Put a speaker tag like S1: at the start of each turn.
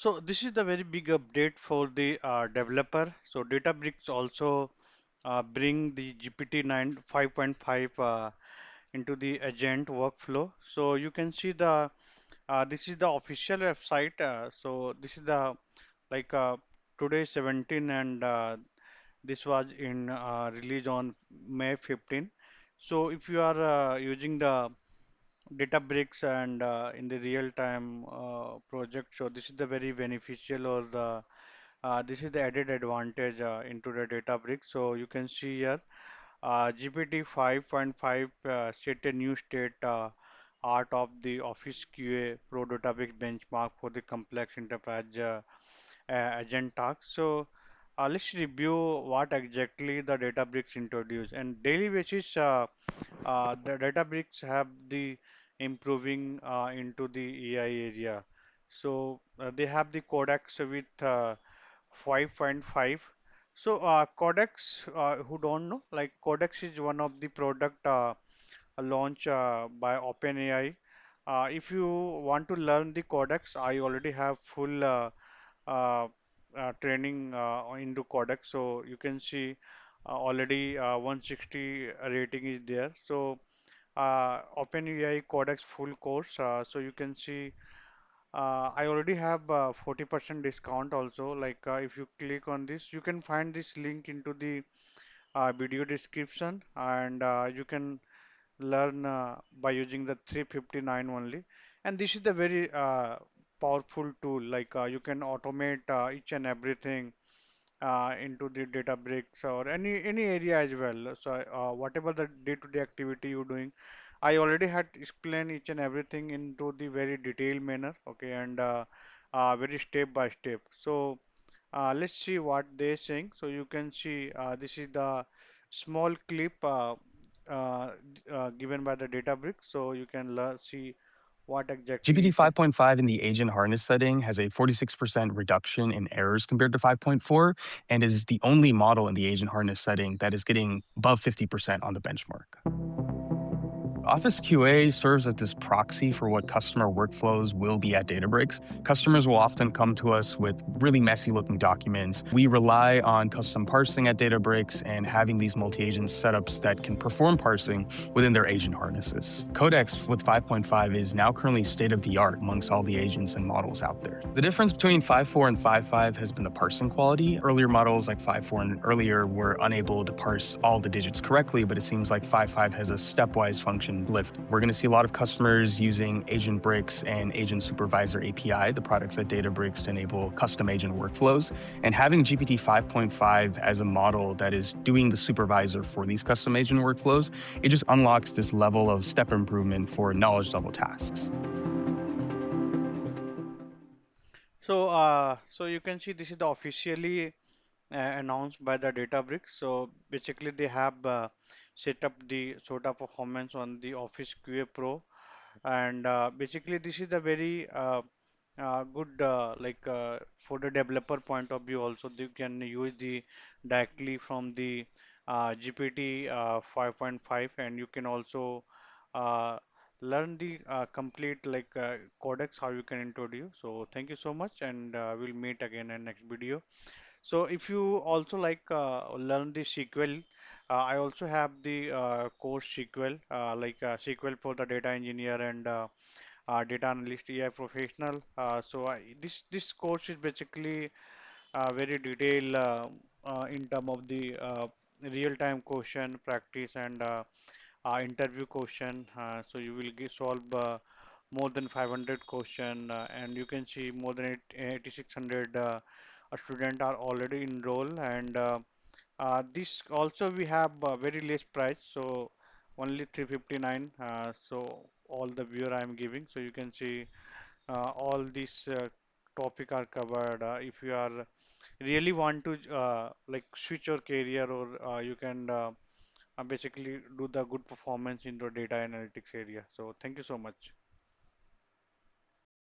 S1: So this is the very big update for the developer. So Databricks also bring the GPT-9 5.5 into the agent workflow. So you can see the this is the official website. So this is the like today 17 and this was in release on May 15. So if you are using the Databricks and in the real-time project, so this is the very beneficial or the this is the added advantage into the Databricks. So you can see here GPT 5.5 set a new state art of the Office QA Pro Database benchmark for the complex enterprise agent tasks. So let's review what exactly the Databricks introduced. And daily basis, the Databricks have the improving into the AI area. So they have the Codex with 5.5. So Codex, who don't know, like Codex is one of the product launched by OpenAI. If you want to learn the Codex, I already have full uh, training into Codex. So you can see already 160 rating is there. So OpenAI Codex full course. So you can see I already have 40% discount also. Like if you click on this, you can find this link into the video description, and you can learn by using the 359 only. And this is the very powerful tool. Like you can automate each and everything into the Databricks or any area as well. So whatever the day-to-day activity you're doing, I already had explained each and everything into the very detailed manner, okay, and very step by step. So let's see what they're saying. So you can see this is the small clip given by the Databricks. So you can see what exactly
S2: GPT
S1: each.
S2: 5.5 in the agent harness setting has a 46% reduction in errors compared to 5.4 and is the only model in the agent harness setting that is getting above 50% on the benchmark. Office QA serves as this proxy for what customer workflows will be at Databricks. Customers will often come to us with really messy looking documents. We rely on custom parsing at Databricks and having these multi-agent setups that can perform parsing within their agent harnesses. Codex with 5.5 is now currently state of the art amongst all the agents and models out there. The difference between 5.4 and 5.5 has been the parsing quality. Earlier models like 5.4 and earlier were unable to parse all the digits correctly, but it seems like 5.5 has a stepwise function lift. We're going to see a lot of customers using Agent Bricks and Agent Supervisor API, the products at Databricks, to enable custom agent workflows. And having GPT 5.5 as a model that is doing the supervisor for these custom agent workflows, it just unlocks this level of step improvement for knowledge level tasks.
S1: So so you can see this is the officially announced by the Databricks. So basically, they have set up the SOTA performance on the Office QA Pro, and basically, this is a very good for the developer point of view. Also, they can use the directly from the GPT 5.5, and you can also uh, learn the complete codex how you can introduce. So, thank you so much, and we'll meet again in next video. So if you also learn the SQL, I also have the course SQL, SQL for the data engineer and data analyst AI professional. This course is basically very detailed in term of the real-time question practice and interview question. So you will solve more than 500 question, and you can see more than 8600 students are already enrolled, and this also we have very less price, so only 359. So all the viewer I am giving, so you can see all these topic are covered. If you are really want to switch your career, or you can basically do the good performance in the data analytics area. So thank you so much.